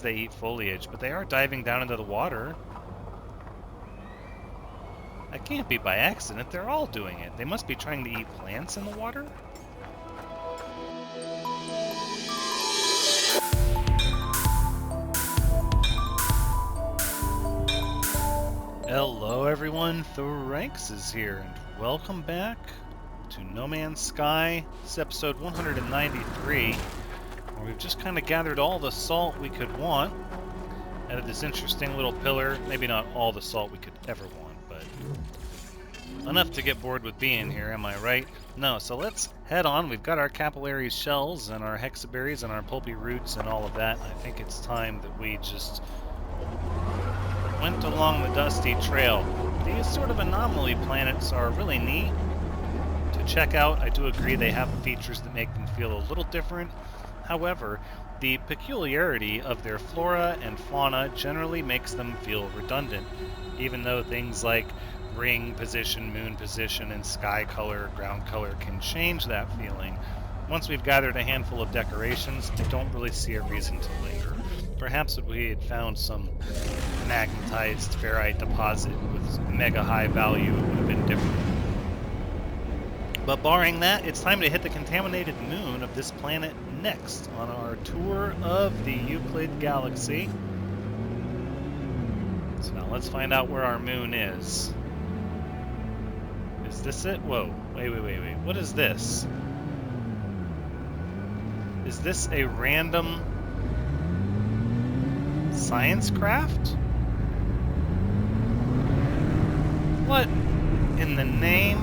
they eat foliage, but they are diving down into the water. That can't be by accident. They're all doing it. They must be trying to eat plants in the water? Hello everyone, Thranxes here, and welcome back to No Man's Sky. This is episode 193, where we've just kind of gathered all the salt we could want out of this interesting little pillar. Maybe not all the salt we could ever want, but enough to get bored with being here, am I right? No, so let's head on. We've got our capillary shells and our hexaberries and our pulpy roots and all of that. I think it's time that we just went along the dusty trail. These sort of anomaly planets are really neat to check out. I do agree they have features that make them feel a little different. However, the peculiarity of their flora and fauna generally makes them feel redundant, even though things like ring position, moon position, and sky color, ground color can change that feeling. Once we've gathered a handful of decorations, I don't really see a reason to linger. Perhaps if we had found some magnetized ferrite deposit with mega high value, it would have been different. But barring that, it's time to hit the contaminated moon of this planet next on our tour of the Euclid Galaxy. So now let's find out where our moon is. Is this it? Whoa. Wait. What is this? Is this a random science craft? What in the name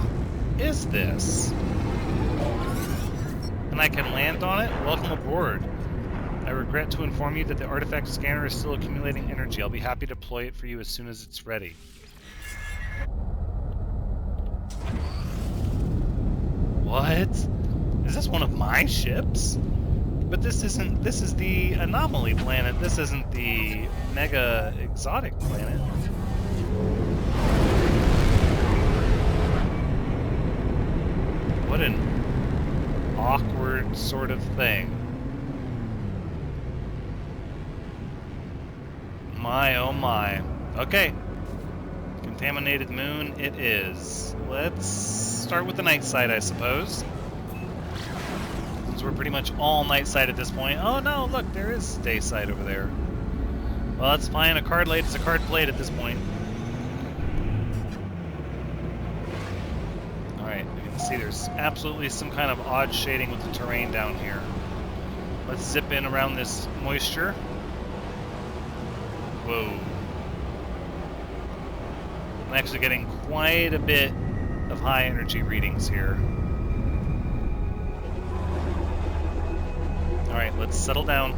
is this? And I can land on it? Welcome aboard. I regret to inform you that the artifact scanner is still accumulating energy. I'll be happy to deploy it for you as soon as it's ready. What? Is this one of my ships? But this is the anomaly planet. This isn't the mega exotic planet. What an awkward sort of thing. My oh my. Okay. Contaminated moon it is. Let's start with the night side, I suppose. We're pretty much all night side at this point. Oh no, look, there is day side over there. Well, that's fine. A card laid is a card played at this point. Alright, you can see there's absolutely some kind of odd shading with the terrain down here. Let's zip in around this moisture. Whoa. I'm actually getting quite a bit of high energy readings here. Alright, let's settle down.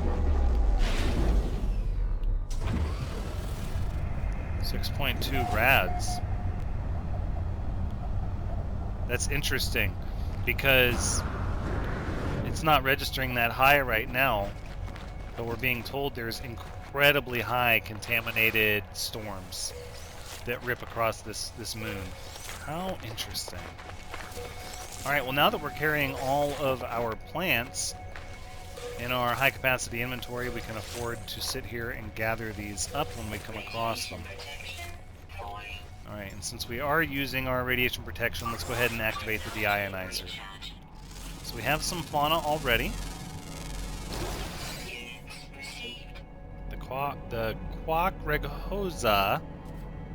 6.2 rads. That's interesting, because it's not registering that high right now, but we're being told there's incredibly high contaminated storms that rip across this moon. How interesting. Alright, well now that we're carrying all of our plants in our high-capacity inventory, we can afford to sit here and gather these up when we come across them. Alright, and since we are using our radiation protection, let's go ahead and activate the deionizer. So we have some fauna already. The Quackreghosa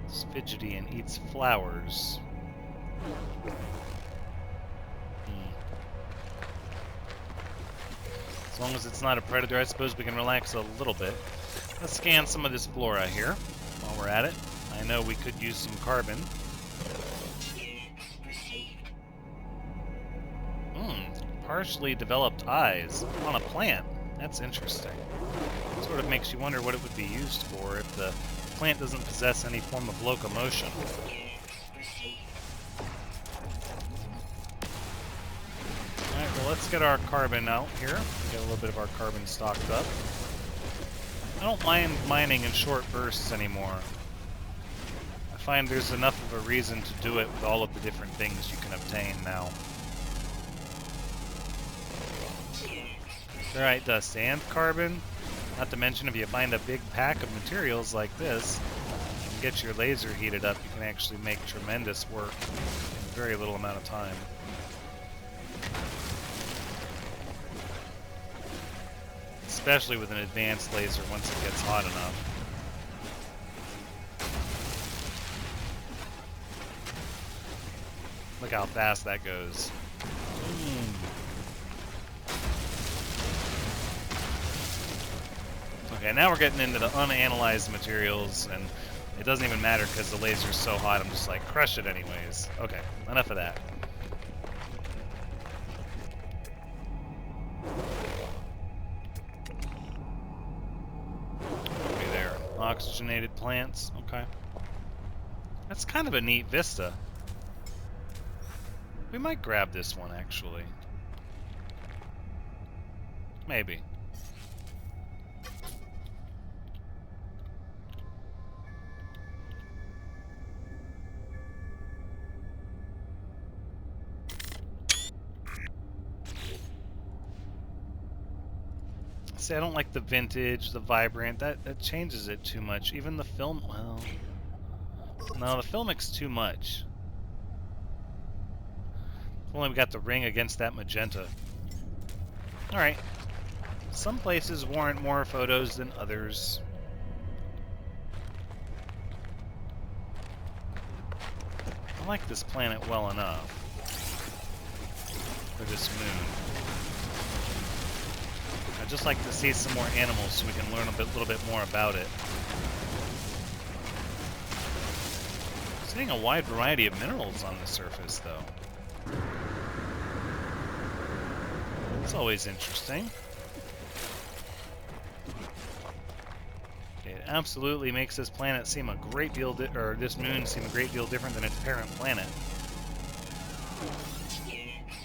is fidgety and eats flowers. As long as it's not a predator, I suppose we can relax a little bit. Let's scan some of this flora here while we're at it. I know we could use some carbon. Partially developed eyes on a plant. That's interesting. It sort of makes you wonder what it would be used for if the plant doesn't possess any form of locomotion. Alright, well let's get our carbon out here. Get a little bit of our carbon stocked up. I don't mind mining in short bursts anymore. I find there's enough of a reason to do it with all of the different things you can obtain now. Alright, dust and carbon. Not to mention, if you find a big pack of materials like this, and get your laser heated up, you can actually make tremendous work in a very little amount of time. Especially with an advanced laser once it gets hot enough. Look how fast that goes. Okay, now we're getting into the unanalyzed materials, and it doesn't even matter because the laser's so hot, I'm just like, crush it anyways. Okay, enough of that. Be there. Oxygenated plants, okay. That's kind of a neat vista. We might grab this one, actually. Maybe. See, I don't like the vintage, the vibrant. That changes it too much. Even the film, well... No, the filmic's too much. Only we got the ring against that magenta. Alright. Some places warrant more photos than others. I like this planet well enough. For this moon. I'd just like to see some more animals so we can learn a little bit more about it. Seeing a wide variety of minerals on the surface, though. It's always interesting. It absolutely makes this planet seem a great deal, or this moon seem a great deal different than its parent planet.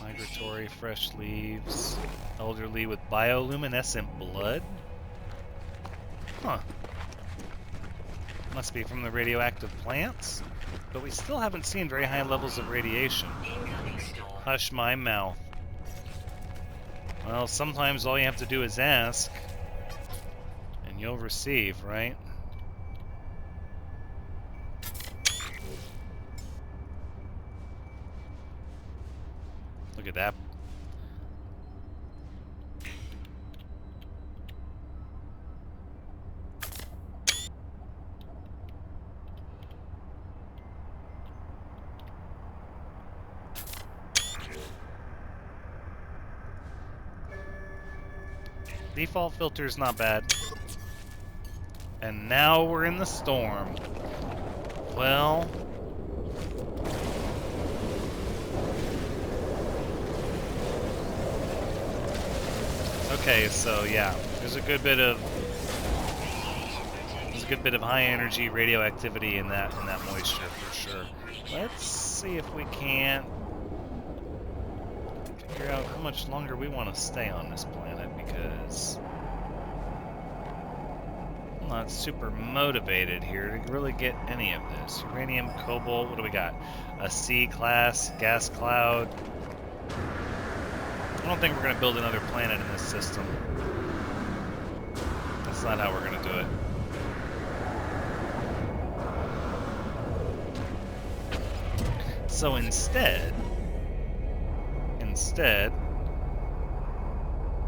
Migratory, fresh leaves, elderly with bioluminescent blood. Huh. Must be from the radioactive plants, but we still haven't seen very high levels of radiation. Hush my mouth. Well, sometimes all you have to do is ask, and you'll receive, right? Look at that. Default filter's not bad. And now we're in the storm. Well... Okay, so yeah, there's a good bit of high energy radioactivity in that moisture for sure. Let's see if we can't figure out how much longer we want to stay on this planet, because I'm not super motivated here to really get any of this. Uranium, cobalt, what do we got? A C-class gas cloud. I don't think we're going to build another planet in this system. That's not how we're going to do it. So instead,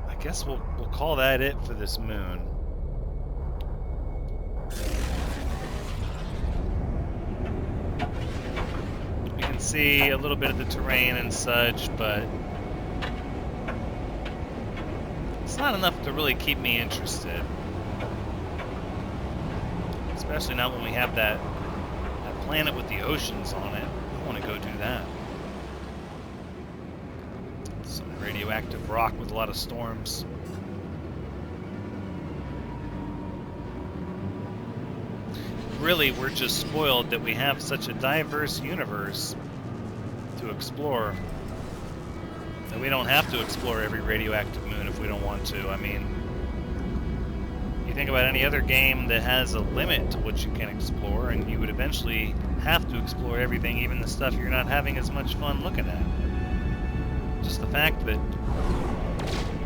I guess we'll call that it for this moon. We can see a little bit of the terrain and such, but it's not enough to really keep me interested. Especially not when we have that planet with the oceans on it. I want to go do that. Some radioactive rock with a lot of storms. Really, we're just spoiled that we have such a diverse universe to explore. That we don't have to explore every radioactive moon if we don't want to. I mean, you think about any other game that has a limit to what you can explore, and you would eventually have to explore everything, even the stuff you're not having as much fun looking at. Just the fact that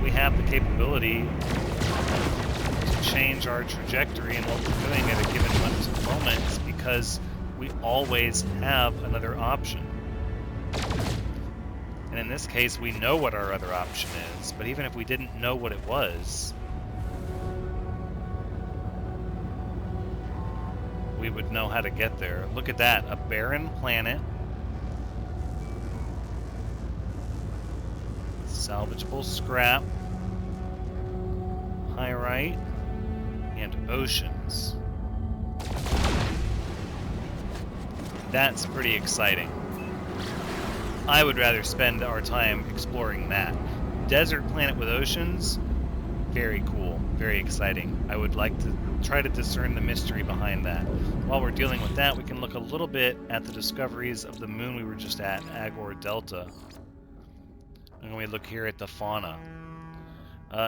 we have the capability to change our trajectory and what we're doing at a given moment is because we always have another option. And in this case, we know what our other option is, but even if we didn't know what it was, we would know how to get there. Look at that, a barren planet. Salvageable scrap. Pyrite. And oceans. That's pretty exciting. I would rather spend our time exploring that. Desert planet with oceans, very cool, very exciting. I would like to try to discern the mystery behind that. While we're dealing with that, we can look a little bit at the discoveries of the moon we were just at, Agor Delta. And we look here at the fauna.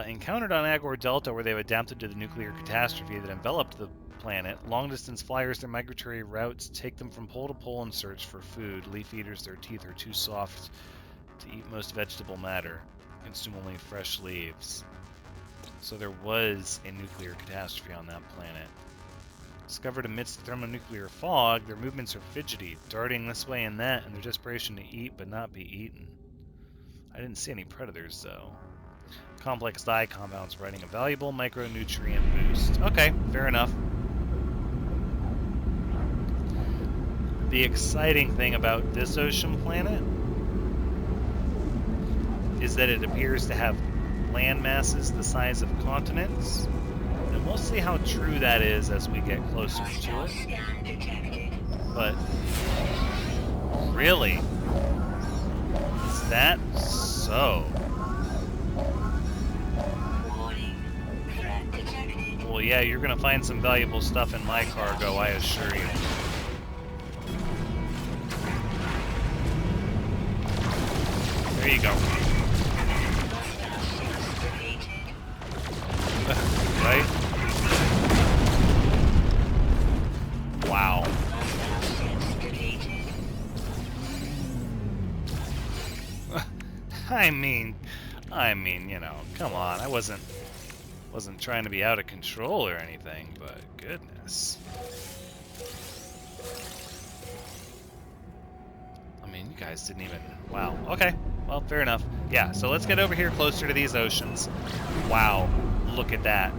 Encountered on Agor Delta, where they've adapted to the nuclear catastrophe that enveloped the planet, long-distance flyers, their migratory routes take them from pole to pole in search for food. Leaf eaters, their teeth are too soft to eat most vegetable matter, consume only fresh leaves. So there was a nuclear catastrophe on that planet. Discovered amidst thermonuclear fog, their movements are fidgety, darting this way and that in their desperation to eat but not be eaten. I didn't see any predators, though. Complex dye compounds providing a valuable micronutrient boost. Okay, fair enough. The exciting thing about this ocean planet is that it appears to have land masses the size of continents, and we'll see how true that is as we get closer to it. But really, is that so? Well, yeah, you're gonna find some valuable stuff in my cargo, I assure you. There you go. Right? Wow. I mean, you know, come on. I wasn't trying to be out of control or anything, but goodness. I mean, you guys didn't even... Wow. Okay. Well, fair enough. Yeah, so let's get over here closer to these oceans. Wow. Look at that.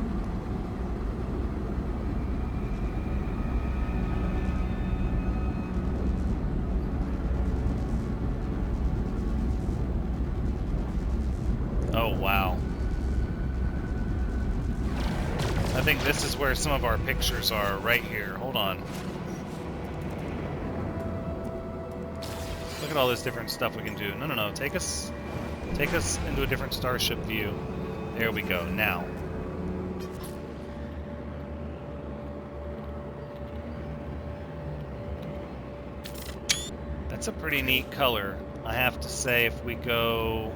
Oh, wow. I think this is where some of our pictures are, right here. Hold on. Look at all this different stuff we can do. No. Take us into a different starship view. There we go. Now. That's a pretty neat color, I have to say. If we go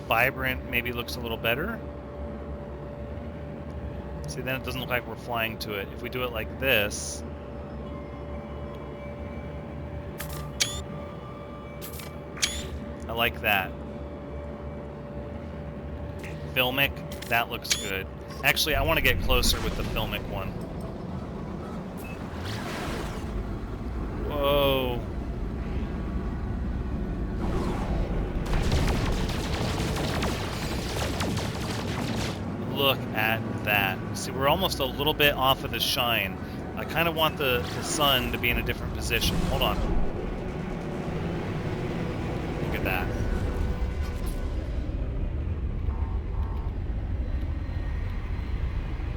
vibrant, maybe looks a little better. See, then it doesn't look like we're flying to it. If we do it like this, I like that. Filmic, that looks good. Actually, I want to get closer with the filmic one. Whoa. Look at that. See, we're almost a little bit off of the shine. I kind of want the sun to be in a different position. Hold on. Look at that.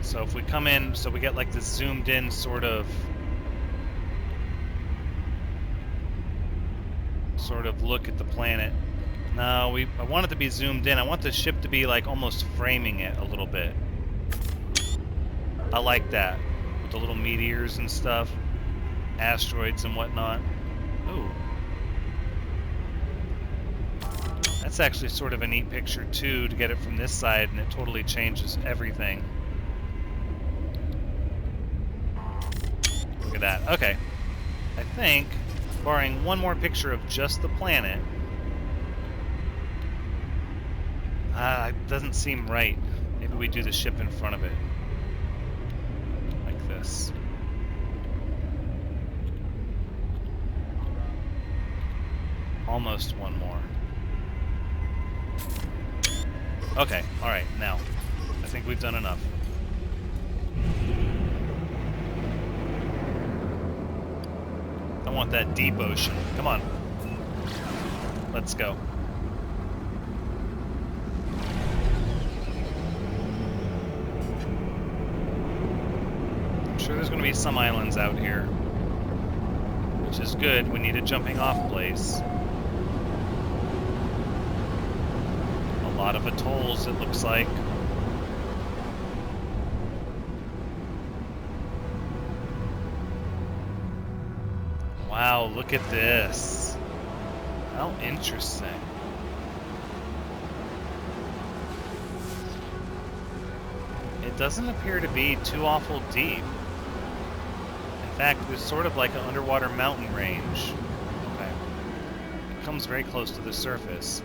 So if we come in, so we get like this zoomed in sort of look at the planet. No, I want it to be zoomed in. I want the ship to be like almost framing it a little bit. I like that. With the little meteors and stuff. Asteroids and whatnot. Ooh. That's actually sort of a neat picture too, to get it from this side, and it totally changes everything. Look at that. Okay. I think, barring one more picture of just the planet, it doesn't seem right. Maybe we do the ship in front of it. Like this. Almost one more. Okay, alright, now. I think we've done enough. I want that deep ocean. Come on. Let's go. I'm sure there's going to be some islands out here. Which is good. We need a jumping off place. A lot of atolls, it looks like. Wow, look at this. How interesting. It doesn't appear to be too awful deep. In fact, there's sort of like an underwater mountain range. Okay. It comes very close to the surface.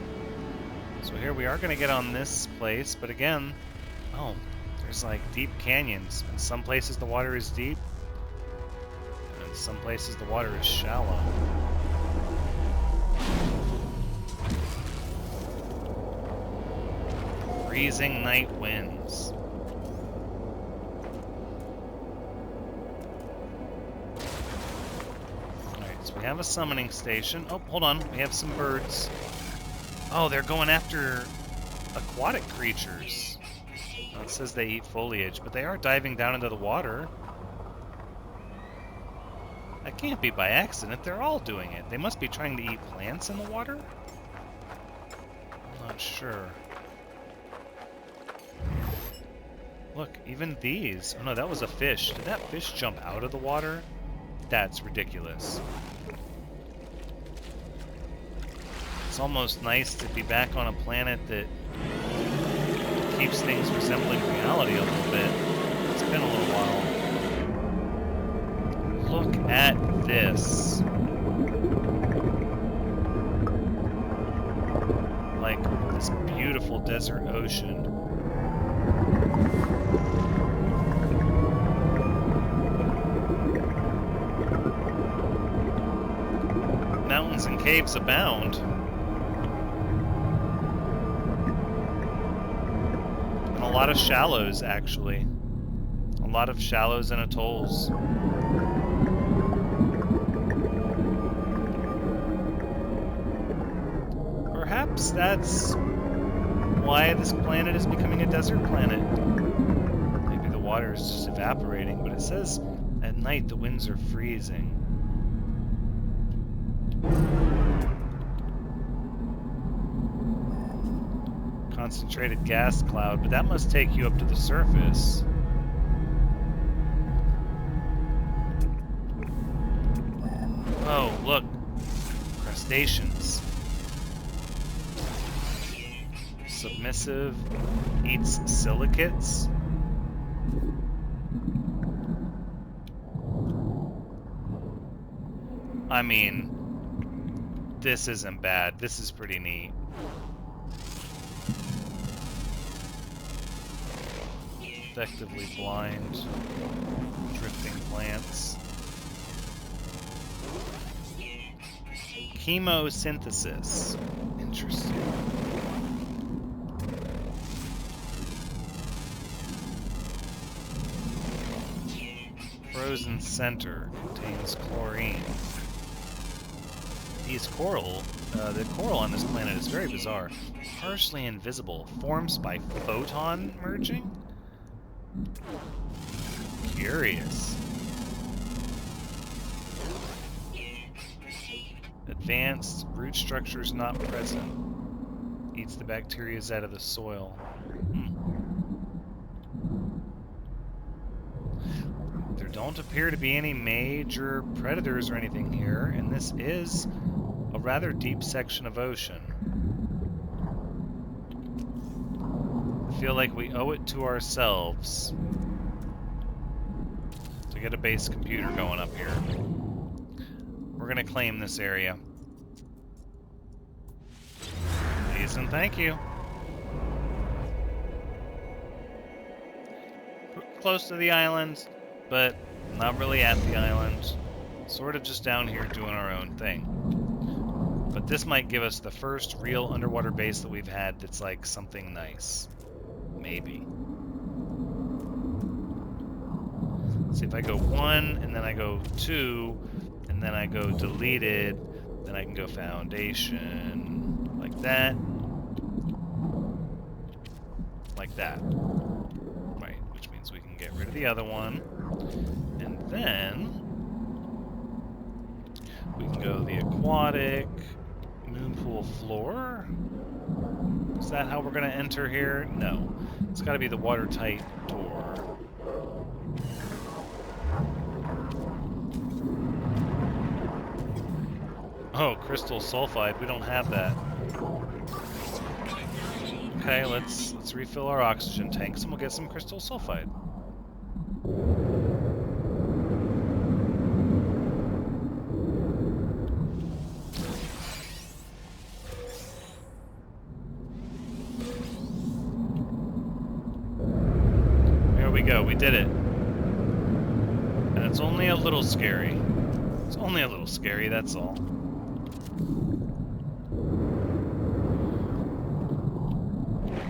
So here we are going to get on this place, but again, oh, there's like deep canyons. In some places the water is deep. In some places the water is shallow. Freezing night winds. Alright, so we have a summoning station. Oh, hold on, we have some birds. Oh, they're going after aquatic creatures. Well, it says they eat foliage, but they are diving down into the water. That can't be by accident. They're all doing it. They must be trying to eat plants in the water? I'm not sure. Look, even these. Oh no, that was a fish. Did that fish jump out of the water? That's ridiculous. It's almost nice to be back on a planet that keeps things resembling reality a little bit. It's been a little while. Look at this. Like this beautiful desert ocean. Mountains and caves abound. And a lot of shallows, actually. A lot of shallows and atolls. Perhaps that's why this planet is becoming a desert planet. Maybe the water is just evaporating, but it says at night the winds are freezing. Concentrated gas cloud, but that must take you up to the surface. Oh, look. Crustaceans. Submissive. Eats silicates. I mean, this isn't bad. This is pretty neat. Effectively blind. Drifting plants. Chemosynthesis. Interesting. Frozen center contains chlorine. These coral, the coral on this planet is very bizarre. Partially invisible, forms by photon merging? Curious. Advanced root structures not present. Eats the bacteria out of the soil. There don't appear to be any major predators or anything here, and this is a rather deep section of ocean. I feel like we owe it to ourselves to get a base computer going up here. We're gonna claim this area. Please and thank you. close to the island, but not really at the island. Sort of just down here doing our own thing. But this might give us the first real underwater base that we've had that's like something nice. Maybe. See, if I go 1, and then I go 2, and then I go deleted, then I can go foundation, like that. Like that. Right, which means we can get rid of the other one. And then we can go the aquatic, moon pool floor. Is that how we're going to enter here? No. It's got to be the watertight door. Oh, crystal sulfide. We don't have that. Okay, let's refill our oxygen tanks and we'll get some crystal sulfide. There we go, we did it. And it's only a little scary. It's only a little scary, that's all.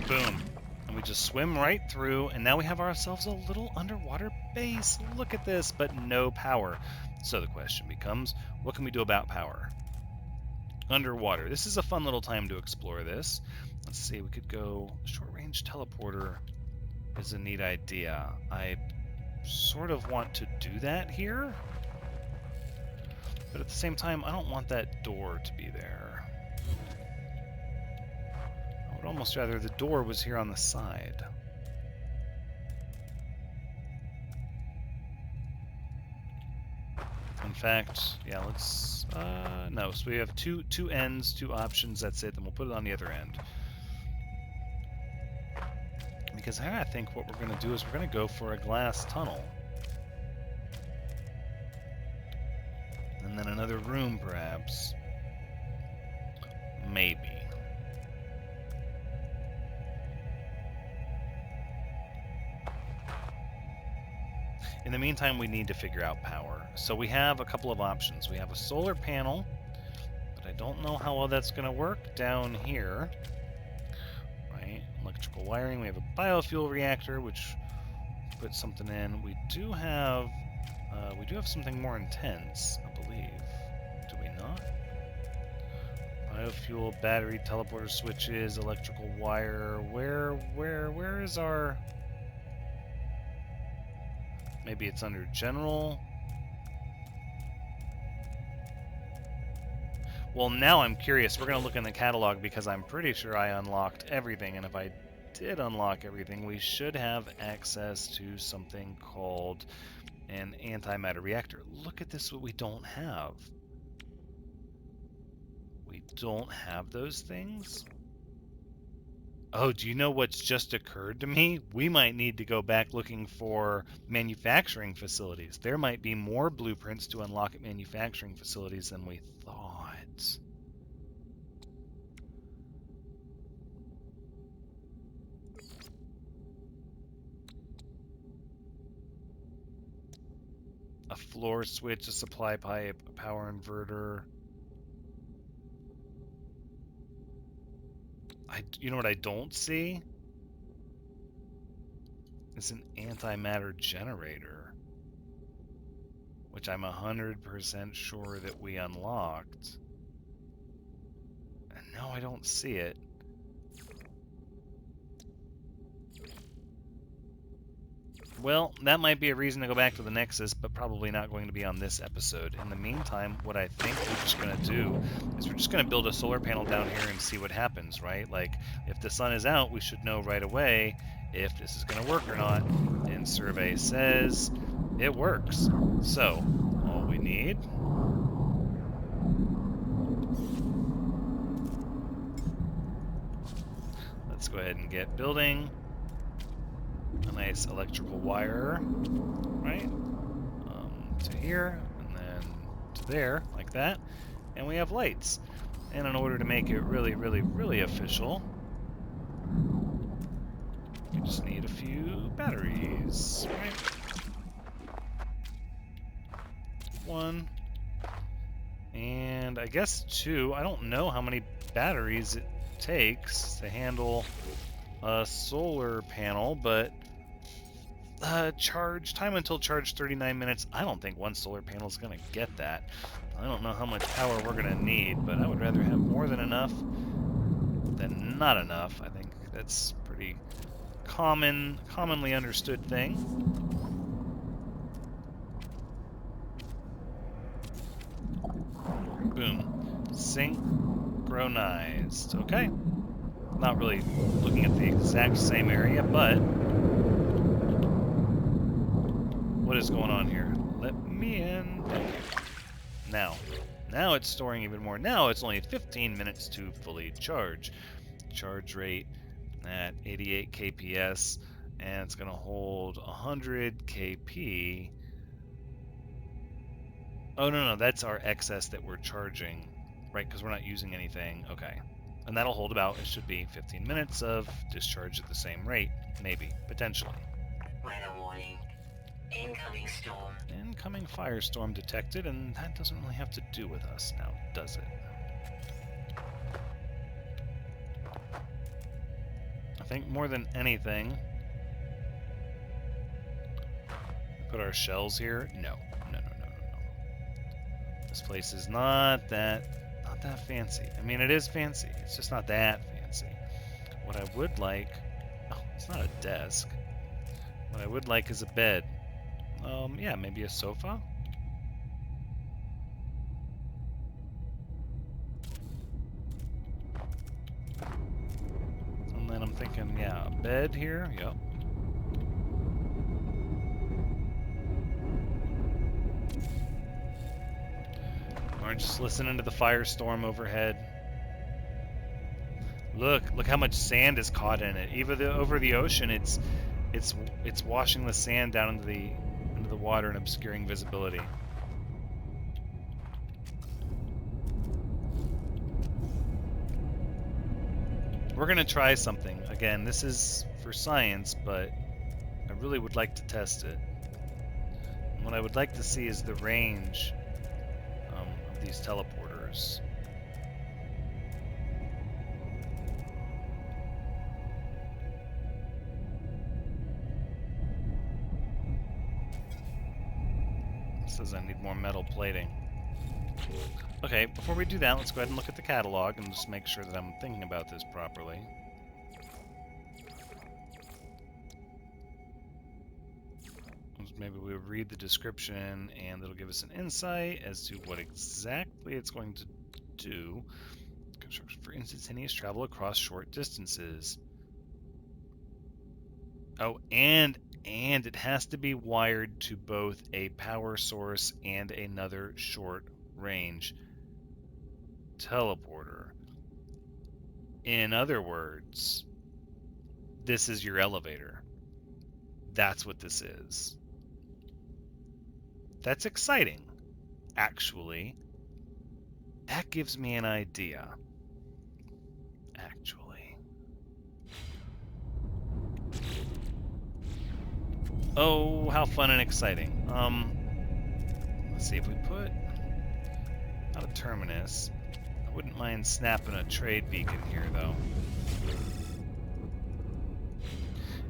Boom. And we just swim right through, and now we have ourselves a little underwater base. Look at this, but no power. So the question becomes, what can we do about power? Underwater. This is a fun little time to explore this. Let's see, we could go short-range teleporter is a neat idea. I sort of want to do that here, but at the same time, I don't want that door to be there. I would almost rather the door was here on the side. In fact, yeah, let's, no, so we have two ends, 2 options, that's it, then we'll put it on the other end. Because I think what we're going to do is we're going to go for a glass tunnel. And then another room, perhaps. Maybe. In the meantime, we need to figure out power. So we have a couple of options. We have a solar panel, but I don't know how well that's going to work down here. Right? Electrical wiring. We have a biofuel reactor, which puts something in. We do have something more intense, I believe. Do we not? Biofuel, battery, teleporter switches, electrical wire. Where is our... Maybe it's under general. Well, now I'm curious. We're going to look in the catalog because I'm pretty sure I unlocked everything. And if I did unlock everything, we should have access to something called an antimatter reactor. Look at this, what we don't have. We don't have those things? Oh, do you know what's just occurred to me? We might need to go back looking for manufacturing facilities. There might be more blueprints to unlock at manufacturing facilities than we thought. A floor switch, a supply pipe, a power inverter. You know what I don't see? It's an antimatter generator, which I'm 100% sure that we unlocked. And no, I don't see it. Well, that might be a reason to go back to the Nexus, but probably not going to be on this episode. In the meantime, what I think we're just going to do is we're just going to build a solar panel down here and see what happens, right? Like, if the sun is out, we should know right away if this is going to work or not. And survey says it works. So, all we need... Let's go ahead and get building. A nice electrical wire, right, to here, and then to there, like that, and we have lights. And in order to make it really, really, really official, we just need a few batteries, right? 1. And I guess 2. I don't know how many batteries it takes to handle a solar panel, but charge time until charge 39 minutes. I don't think one solar panel is going to get that. I don't know how much power we're going to need, but I would rather have more than enough than not enough. I think that's pretty commonly understood thing. Boom. Synchronized. Okay. Not really looking at the exact same area, but what is going on here? Let me in. Thank you. Now it's storing even more. Now it's only 15 minutes to fully charge. Charge rate at 88 kps, and it's going to hold 100 kp. Oh, no, that's our excess that we're charging, right? Because we're not using anything. Okay. And that'll hold about, it should be 15 minutes of discharge at the same rate. Maybe. Potentially. Weather warning. Incoming storm. Incoming firestorm detected, and that doesn't really have to do with us now, does it? I think more than anything, put our shells here. No. This place is not that fancy. I mean, it is fancy. It's just not that fancy. What I would like... Oh, it's not a desk. What I would like is a bed. Yeah, maybe a sofa? And then I'm thinking, yeah, a bed here. Yep. Or just listening to the firestorm overhead. Look how much sand is caught in it. Even over the ocean, it's washing the sand down into the water and obscuring visibility. We're gonna try something. Again, this is for science, but I really would like to test it. And what I would like to see is the range of these teleporters. It says I need more metal plating. Okay, before we do that, let's go ahead and look at the catalog and just make sure that I'm thinking about this properly. Maybe we'll read the description and it'll give us an insight as to what exactly it's going to do. Construction for instantaneous travel across short distances. Oh, and it has to be wired to both a power source and another short range teleporter. In other words, this is your elevator. That's what this is. That's exciting, actually. That gives me an idea. Actually. Oh, how fun and exciting. Let's see if we put out a terminus. I wouldn't mind snapping a trade beacon here, though.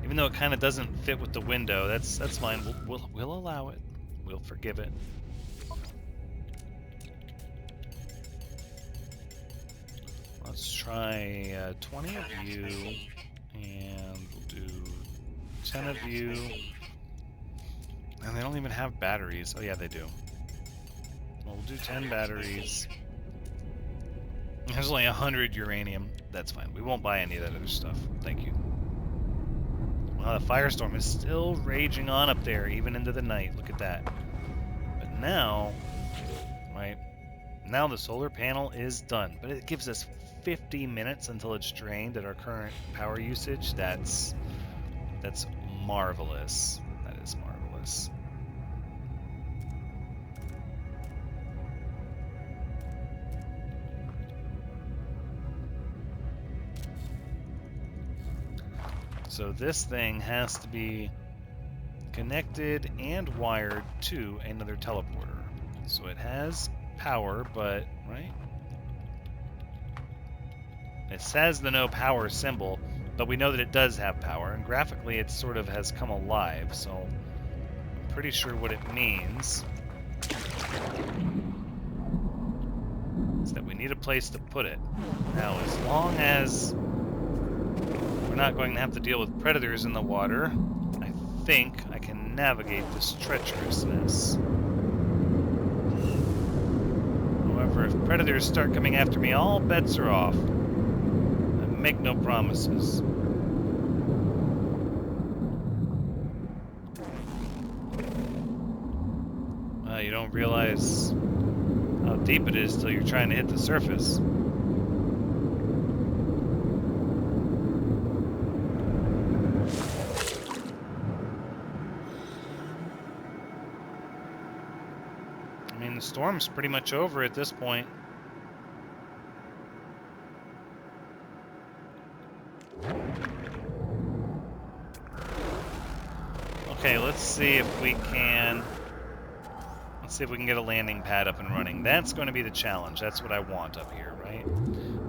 Even though it kind of doesn't fit with the window, that's fine. We'll allow it. We'll forgive it. Let's try 20 of you, and we'll do 10 of you. And they don't even have batteries. Oh yeah, they do. Well, we'll do 10 batteries. There's only 100 uranium. That's fine. We won't buy any of that other stuff. Thank you. Wow, the firestorm is still raging on up there, even into the night. Look at that. But now, right, now the solar panel is done. But it gives us 50 minutes until it's drained at our current power usage. That's marvelous. That is marvelous. So this thing has to be connected and wired to another teleporter. So it has power, but, right? It says the no power symbol, but we know that it does have power, and graphically it sort of has come alive, so I'm pretty sure what it means is that we need a place to put it. Now, as long as we're not going to have to deal with predators in the water, I think I can navigate this treacherousness. However, if predators start coming after me, all bets are off. I make no promises. You don't realize how deep it is till you're trying to hit the surface. I mean, the storm's pretty much over at this point. Okay, let's see if we can... Let's see if we can get a landing pad up and running. That's going to be the challenge. That's what I want up here, right?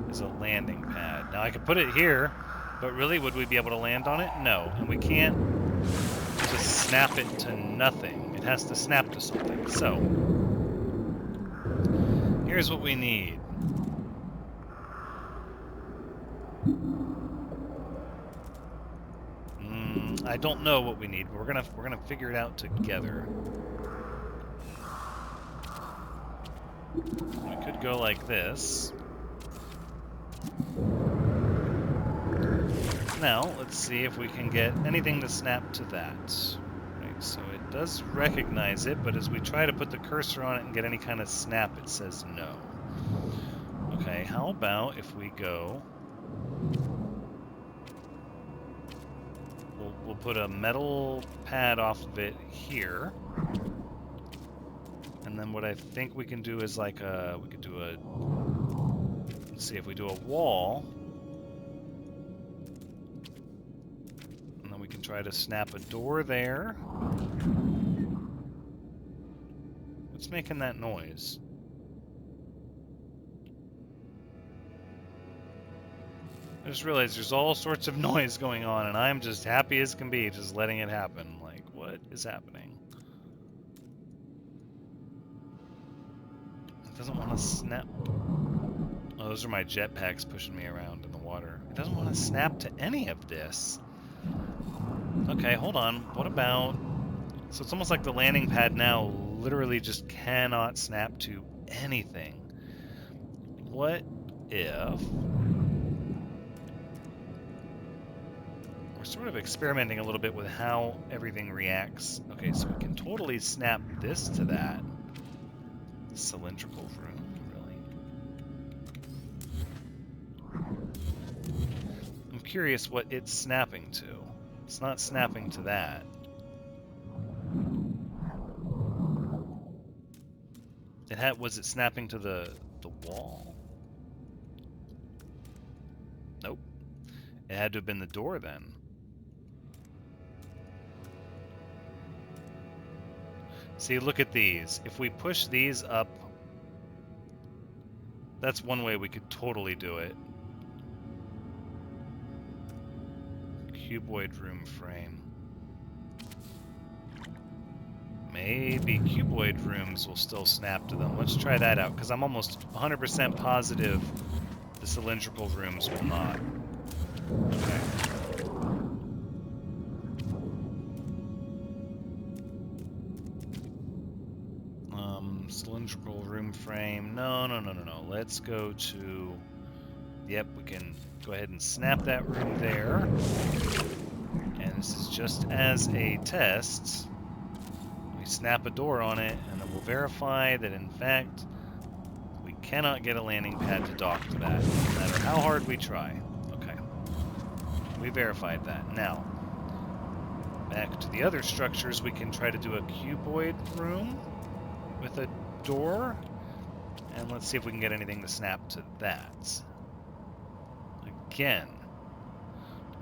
Is a landing pad. Now, I could put it here, but really, would we be able to land on it? No. And we can't just snap it to nothing. It has to snap to something. So, here's what we need. I don't know what we need. We're gonna figure it out together. We could go like this. Now, let's see if we can get anything to snap to that. Right, so it does recognize it, but as we try to put the cursor on it and get any kind of snap, it says no. Okay, how about if we go... We'll put a metal pad off of it here. And then what I think we can do is like we could do a... Let's see, if we do a wall... And then we can try to snap a door there. What's making that noise? I just realized there's all sorts of noise going on, and I'm just happy as can be, just letting it happen. Like, what is happening? It doesn't want to snap. Oh, those are my jetpacks pushing me around in the water. It doesn't want to snap to any of this. Okay, hold on. What about... So it's almost like the landing pad now literally just cannot snap to anything. What if... We're sort of experimenting a little bit with how everything reacts. Okay, so we can totally snap this to that. Cylindrical room, really? I'm curious what it's snapping to. It's not snapping to that. Was it snapping to the wall? Nope. It had to have been the door then. See, look at these. If we push these up, that's one way we could totally do it. Cuboid room frame. Maybe cuboid rooms will still snap to them. Let's try that out, because I'm almost 100% positive the cylindrical rooms will not. Okay. Cylindrical room frame. No. Let's go to... Yep, we can go ahead and snap that room there. And this is just as a test. We snap a door on it, and then we'll verify that, in fact, we cannot get a landing pad to dock to that, no matter how hard we try. Okay. We verified that. Now, back to the other structures, we can try to do a cuboid room with a door, and let's see if we can get anything to snap to that. Again,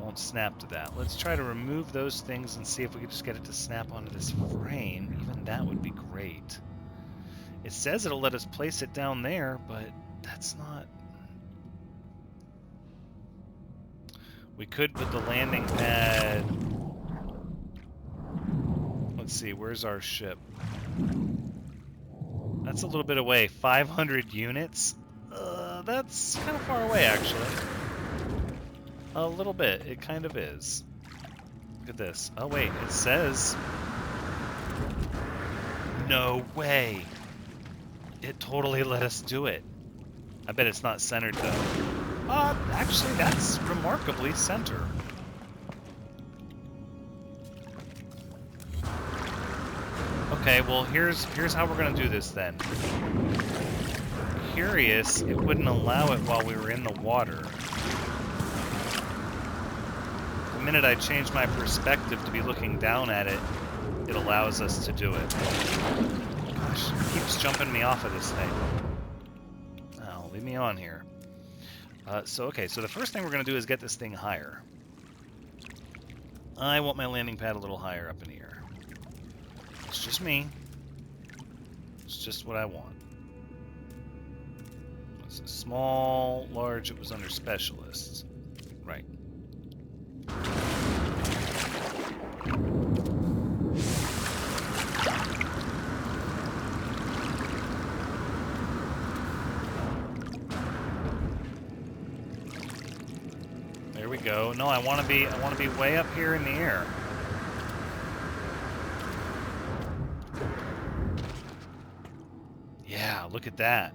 Won't snap to that. Let's try to remove those things and see if we can just get it to snap onto this frame. Even that would be great. It says it'll let us place it down there, but that's not... We could put the landing pad... Let's see, where's our ship? That's a little bit away. 500 units? That's kind of far away, actually. A little bit. It kind of is. Look at this. Oh, wait. It says... No way! It totally let us do it. I bet it's not centered, though. Actually, that's remarkably center. Okay, well, here's how we're gonna do this, then. Curious, it wouldn't allow it while we were in the water. The minute I change my perspective to be looking down at it, it allows us to do it. Gosh, it keeps jumping me off of this thing. Oh, leave me on here. Okay, so the first thing we're going to do is get this thing higher. I want my landing pad a little higher up in the air. It's just me. It's just what I want. It's a small, large, it was under specialists. Right. There we go. No, I want to be way up here in the air. Yeah, look at that.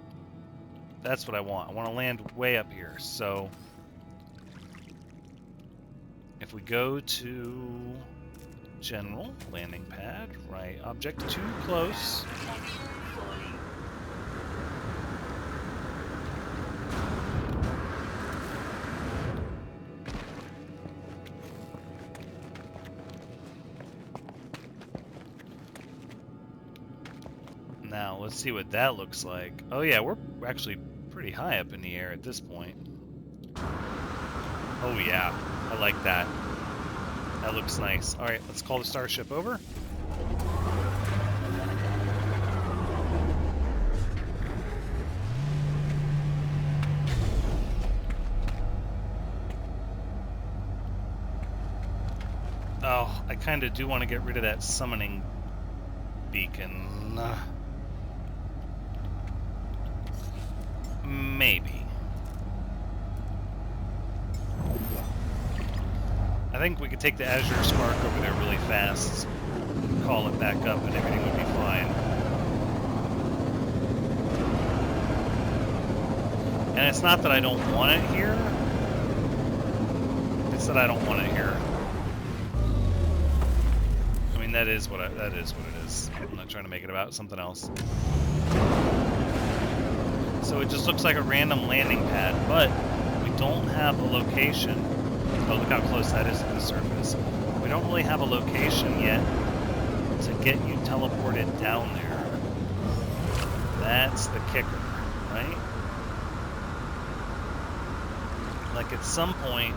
That's what I want. I want to land way up here. So if we go to general landing pad, right, object too close. Now, let's see what that looks like. Oh yeah, we're actually pretty high up in the air at this point. Oh yeah, I like that. That looks nice. Alright, let's call the starship over. Oh, I kind of do want to get rid of that summoning beacon. Maybe. I think we could take the Azure Spark over there really fast, call it back up, and everything would be fine. And it's not that I don't want it here, it's that I don't want it here. I mean, that is what it is. I'm not trying to make it about something else. So it just looks like a random landing pad, but we don't have a location. Oh, look how close that is to the surface. We don't really have a location yet to get you teleported down there. That's the kicker, right? Like at some point,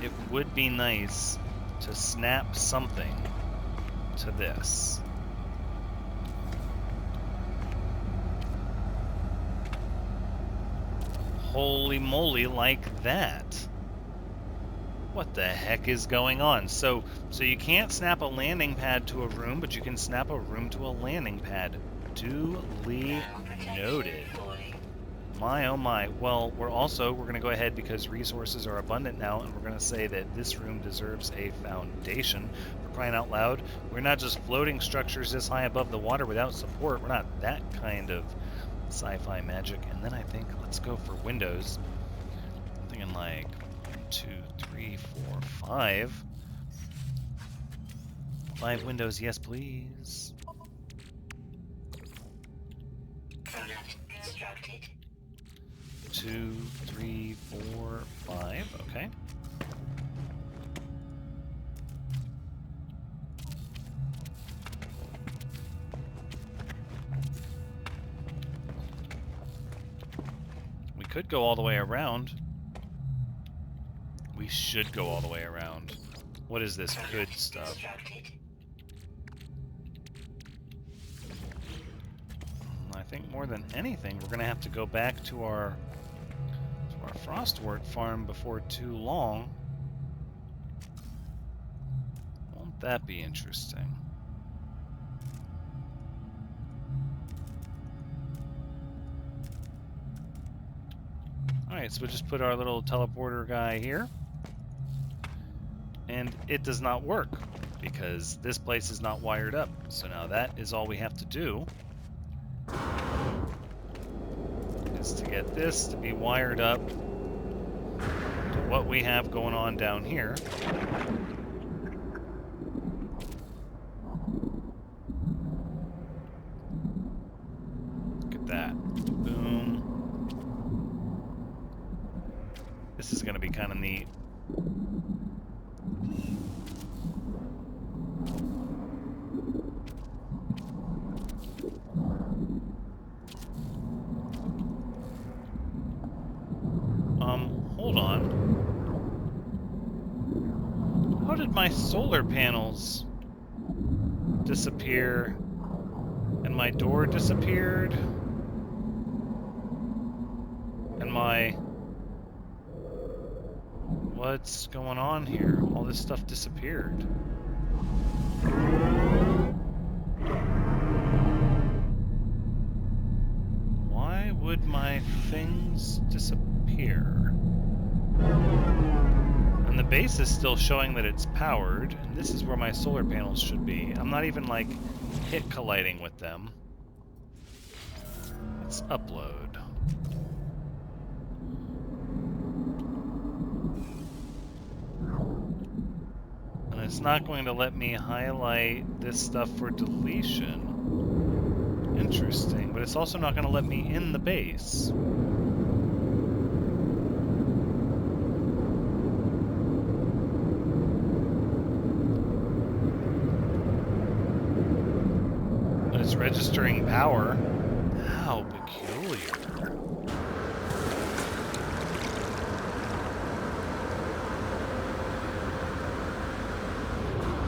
it would be nice to snap something to this. Holy moly, like that. What the heck is going on? So you can't snap a landing pad to a room, but you can snap a room to a landing pad. Duly noted. My oh my. Well, we're going to go ahead because resources are abundant now, and we're going to say that this room deserves a foundation. For crying out loud, we're not just floating structures this high above the water without support. We're not that kind of sci-fi magic. And then I think let's go for windows. I'm thinking like 1, 2, 3, 4, 5. 5 windows, yes please. Product constructed. 2, 3, 4, 5. Okay. We could go all the way around. We we should go all the way around. What is this good stuff? Constructed. I think more than anything, we're going to have to go back to our frostwort farm before too long. Won't that be interesting? Alright, so we'll just put our little teleporter guy here. And it does not work, because this place is not wired up. So now that is all we have to do, is to get this to be wired up to what we have going on down here. Look at that. Boom. This is going to be kind of neat. Hold on. How did my solar panels disappear and my door disappeared and my... What's going on here? All this stuff disappeared. Why would my things disappear? And the base is still showing that it's powered, and this is where my solar panels should be. I'm not even, like, hit colliding with them. Let's upload. And it's not going to let me highlight this stuff for deletion. Interesting, but it's also not going to let me in the base. But it's registering power. How peculiar.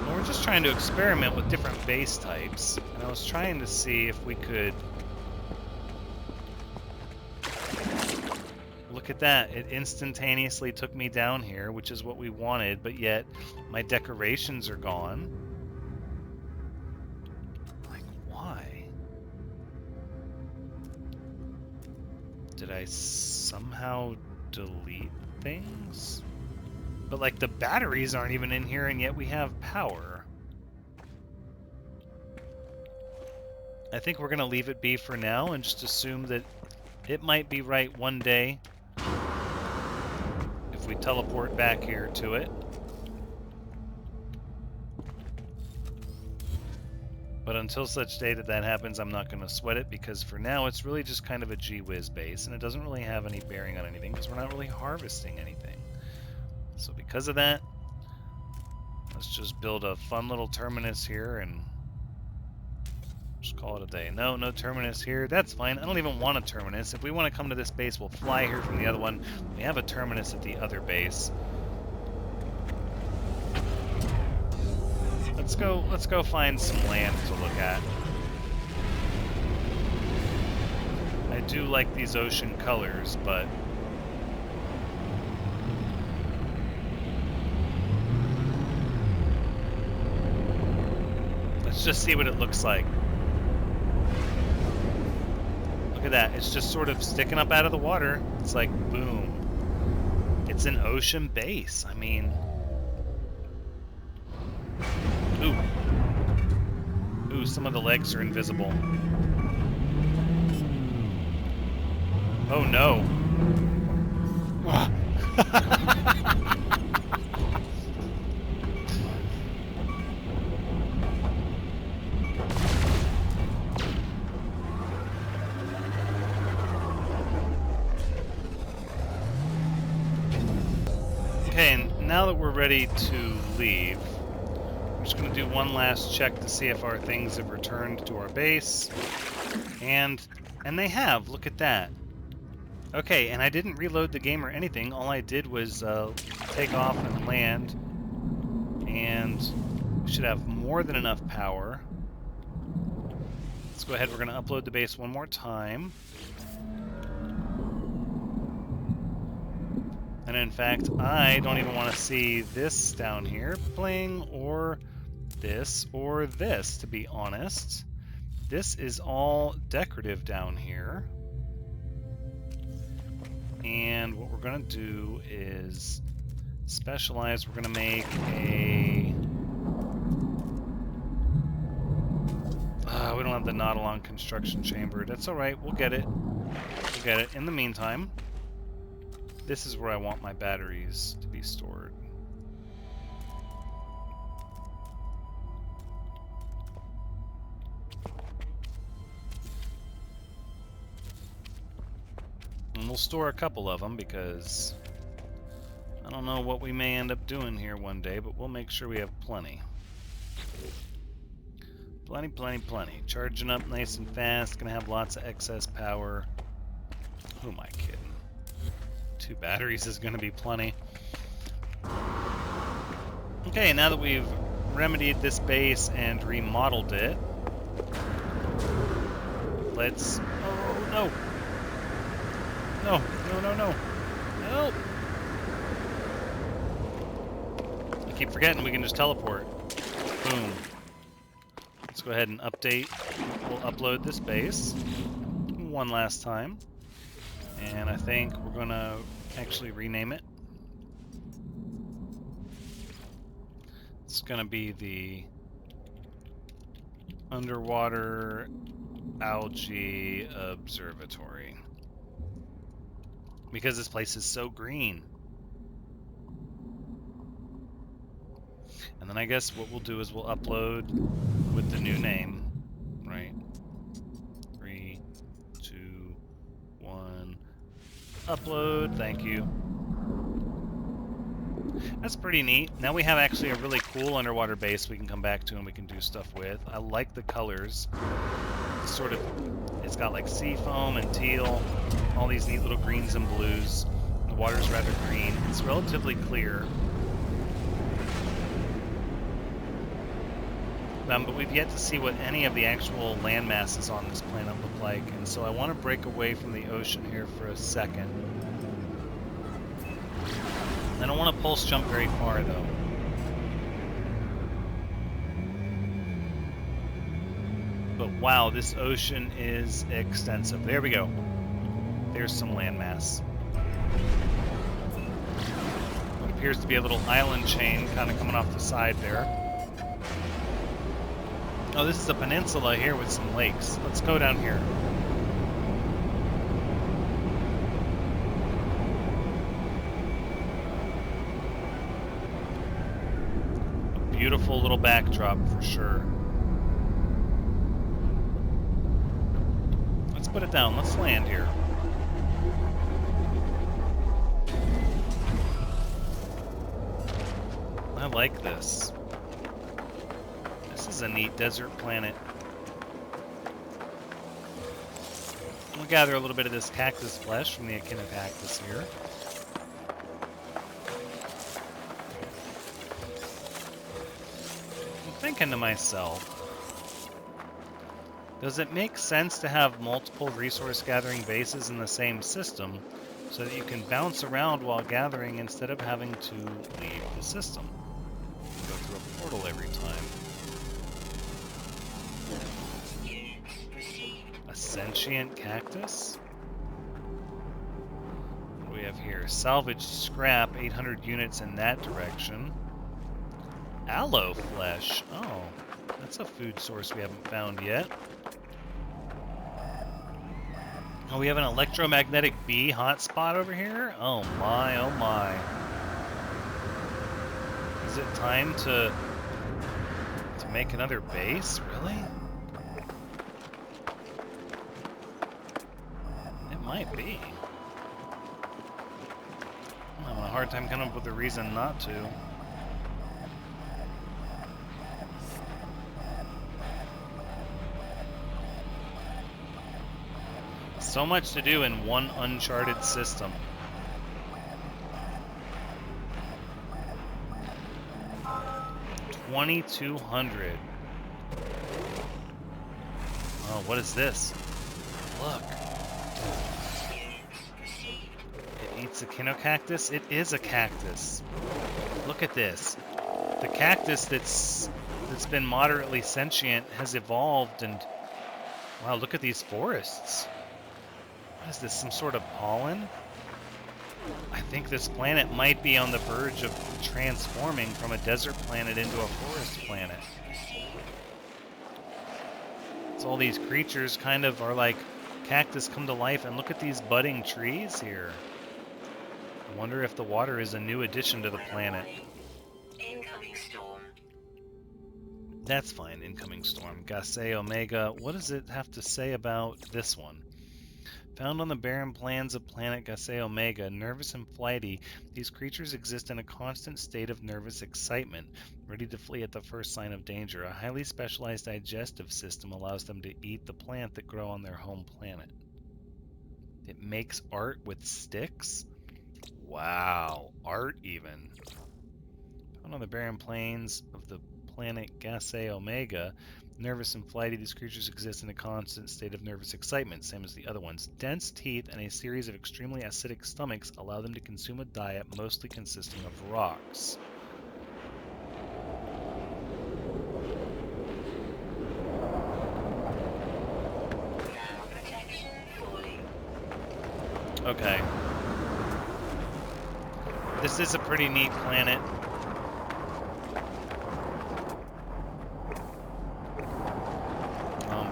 Well, we're just trying to experiment with different base types, and I was trying to see if we could... Look at that, it instantaneously took me down here, which is what we wanted, but yet my decorations are gone. Like, why? Did I somehow delete things? But like the batteries aren't even in here, and yet we have power. I think we're gonna leave it be for now and just assume that it might be right one day if we teleport back here to it. But until such day that happens, I'm not going to sweat it, because for now it's really just kind of a gee-whiz base, and it doesn't really have any bearing on anything because we're not really harvesting anything. So because of that, let's just build a fun little terminus here and just call it a day. No terminus here. That's fine. I don't even want a terminus. If we want to come to this base, we'll fly here from the other one. We have a terminus at the other base. Let's go find some land to look at. I do like these ocean colors, but let's just see what it looks like. Look at that. It's just sort of sticking up out of the water. It's like, boom. It's an ocean base. I mean... Ooh. Ooh, some of the legs are invisible. Oh no. Okay, and now that we're ready to leave, I'm just going to do one last check to see if our things have returned to our base. And they have. Look at that. Okay, and I didn't reload the game or anything. All I did was take off and land, and we should have more than enough power. Let's go ahead. We're going to upload the base one more time. And in fact, I don't even want to see this down here playing, or this, to be honest. This is all decorative down here. And what we're going to do is specialize. We're going to make a... we don't have the Nautilon construction chamber. That's alright, we'll get it. We'll get it. In the meantime, this is where I want my batteries to be stored. And we'll store a couple of them because I don't know what we may end up doing here one day, but we'll make sure we have plenty. Plenty. Charging up nice and fast. Gonna have lots of excess power. Who am I kidding? 2 batteries is gonna be plenty. Okay, now that we've remedied this base and remodeled it, let's... Oh, no! No! Help! I keep forgetting we can just teleport. Boom. Let's go ahead and update. We'll upload this base one last time. And I think we're going to actually rename it. It's going to be the Underwater Algae Observatory. Because this place is so green. And then I guess what we'll do is we'll upload with the new name, right? 3, 2, 1, upload. Thank you. That's pretty neat. Now we have actually a really cool underwater base we can come back to and we can do stuff with. I like the colors. It's got like sea foam and teal, all these neat little greens and blues. The water's rather green. It's relatively clear. But we've yet to see what any of the actual land masses on this planet look like, and so I want to break away from the ocean here for a second. I don't want to pulse jump very far, though. But wow, this ocean is extensive. There we go. There's some landmass. What appears to be a little island chain kind of coming off the side there. Oh, this is a peninsula here with some lakes. Let's go down here. A beautiful little backdrop for sure. Let's put it down. Let's land here. I like this. This is a neat desert planet. We'll gather a little bit of this cactus flesh from the echinocactus here. I'm thinking to myself, does it make sense to have multiple resource gathering bases in the same system so that you can bounce around while gathering instead of having to leave the system? Go through a portal every time. A sentient cactus? What do we have here? Salvaged scrap, 800 units in that direction. Aloe flesh. Oh, that's a food source we haven't found yet. Oh, we have an electromagnetic bee hotspot over here? Oh my, oh my. Is it time to make another base? Really? It might be. I'm having a hard time coming up with a reason not to. So much to do in one uncharted system. $2,200. Oh, what is this? Look. It eats a kinocactus? It is a cactus. Look at this. The cactus that's been moderately sentient has evolved, and wow, look at these forests. What is this, some sort of pollen? I think this planet might be on the verge of transforming from a desert planet into a forest planet. So all these creatures kind of are like cactus come to life, and look at these budding trees here. I wonder if the water is a new addition to the planet. Incoming storm. That's fine, incoming storm. Gasse Omega, what does it have to say about this one? Found on the barren plains of planet Gasse Omega, nervous and flighty, these creatures exist in a constant state of nervous excitement, ready to flee at the first sign of danger. A highly specialized digestive system allows them to eat the plant that grow on their home planet. It makes art with sticks? Wow, art even. Found on the barren plains of the planet Gasse Omega, nervous and flighty, these creatures exist in a constant state of nervous excitement, same as the other ones. Dense teeth and a series of extremely acidic stomachs allow them to consume a diet mostly consisting of rocks. Okay. This is a pretty neat planet.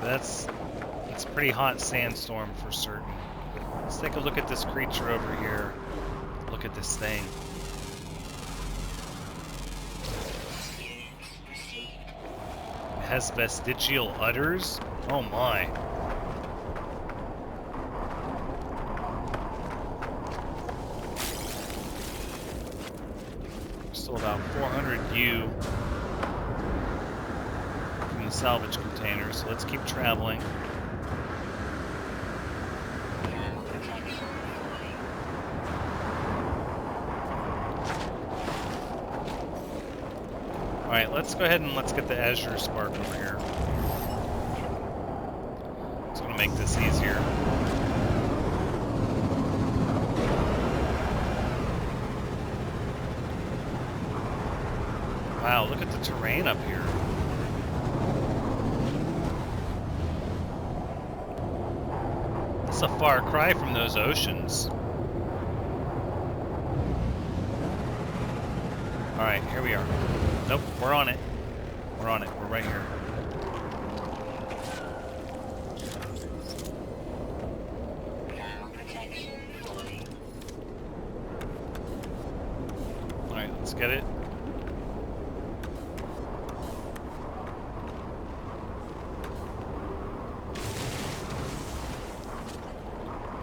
That's a pretty hot sandstorm for certain. Let's take a look at this creature over here. Look at this thing. It has vestigial udders? Oh my. Still about 400 U from the salvage container, so let's keep traveling. Alright, let's go ahead and let's get the Azure Spark over here. It's going to make this easier. Wow, look at the terrain up here. It's a far cry from those oceans. Alright, here we are. Nope, we're on it. We're on it. We're right here. Alright, let's get it.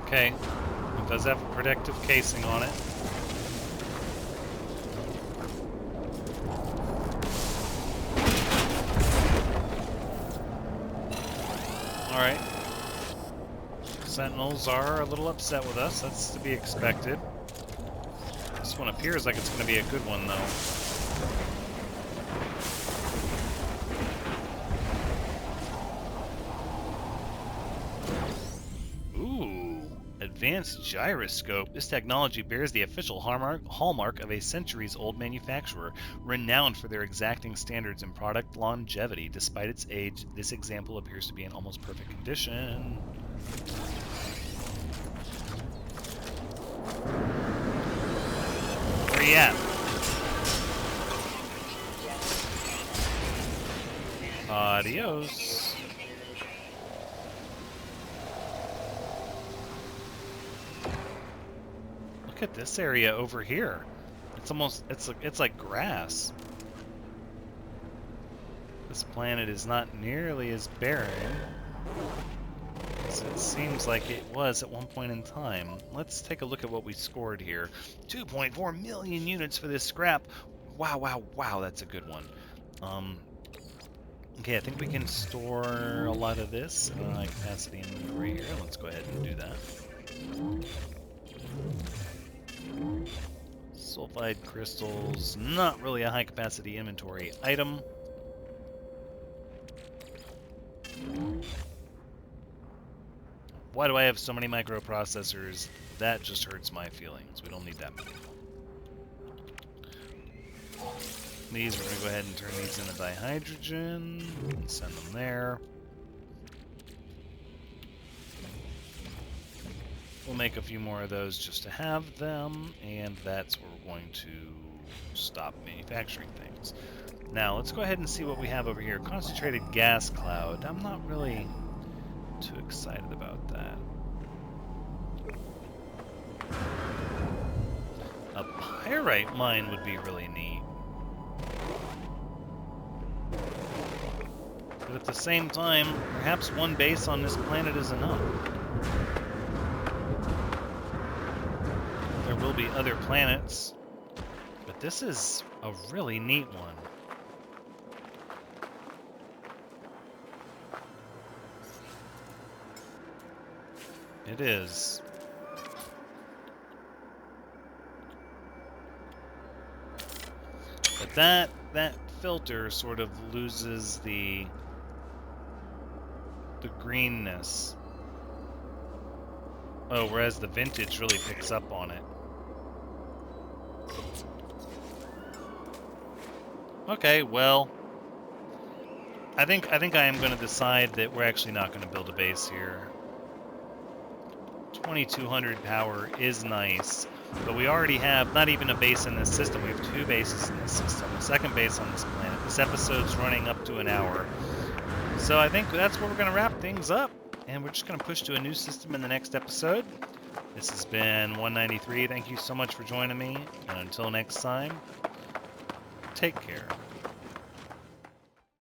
Okay. It does have a protective casing on it. Alright. Sentinels are a little upset with us. That's to be expected. This one appears like it's going to be a good one, though. Advanced gyroscope. This technology bears the official hallmark of a centuries-old manufacturer, renowned for their exacting standards in product longevity. Despite its age, this example appears to be in almost perfect condition. Where you at? Adios. Look at this area over here. It's almost, it's like grass. This planet is not nearly as barren as it seems like it was at one point in time. Let's take a look at what we scored here. 2.4 million units for this scrap. Wow, wow, wow, that's a good one. Okay, I think we can store a lot of this in a high capacity inventory here. Let's go ahead and do that. Sulfide crystals, not really a high capacity inventory item. Why do I have so many microprocessors? That just hurts my feelings. We don't need that many. These, we're going to go ahead and turn these into dihydrogen and send them there. We'll make a few more of those just to have them, and that's where we're going to stop manufacturing things. Now, let's go ahead and see what we have over here. Concentrated gas cloud. I'm not really too excited about that. A pyrite mine would be really neat. But at the same time, perhaps one base on this planet is enough. There will be other planets, but this is a really neat one. It is. But that filter sort of loses the greenness. Oh, whereas the vintage really picks up on it. Okay, well, I think I am going to decide that we're actually not going to build a base here. 2200 power is nice, but we already have not even a base in this system. We have 2 bases in this system, a second base on this planet. This episode's running up to an hour. So I think that's where we're going to wrap things up, and we're just going to push to a new system in the next episode. This has been 193. Thank you so much for joining me, and until next time, take care.